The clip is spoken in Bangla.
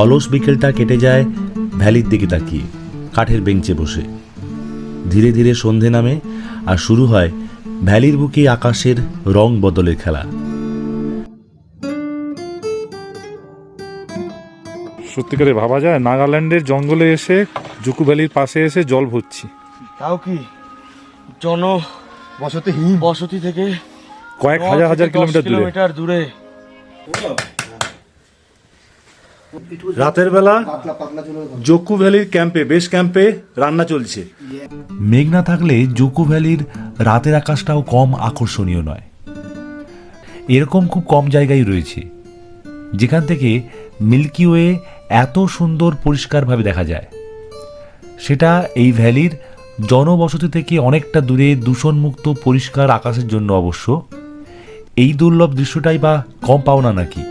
অলস বিকেলটা কেটে যায় ভ্যালির দিকে তাকিয়ে কাঠের বেঞ্চে বসে। ধীরে ধীরে সন্ধে নামে আর শুরু হয় ভ্যালির বুকে আকাশের রং বদলের খেলা। সত্যিকারে ভাবা যায় নাগাল্যান্ডের জঙ্গলে এসে জুকু ভ্যালির পাশে এসে জল ভরছি। তাও কি বসতি থেকে কয়েক হাজার কিলোমিটার দূরে। রাতের বেলা জুকু ভ্যালির ক্যাম্পে, বেস ক্যাম্পে রান্না চলছে। মেঘ না থাকলে জুকু ভ্যালির রাতের আকাশটাও কম আকর্ষণীয় নয়। এরকম খুব কম জায়গায় রয়েছে যেখান থেকে মিল্কি ওয়ে এত সুন্দর পরিষ্কারভাবে দেখা যায়। সেটা এই ভ্যালির জনবসতি থেকে অনেকটা দূরে দূষণমুক্ত পরিষ্কার আকাশের জন্য। অবশ্য এই দুর্লভ দৃশ্যটাই বা কম পাও না নাকি।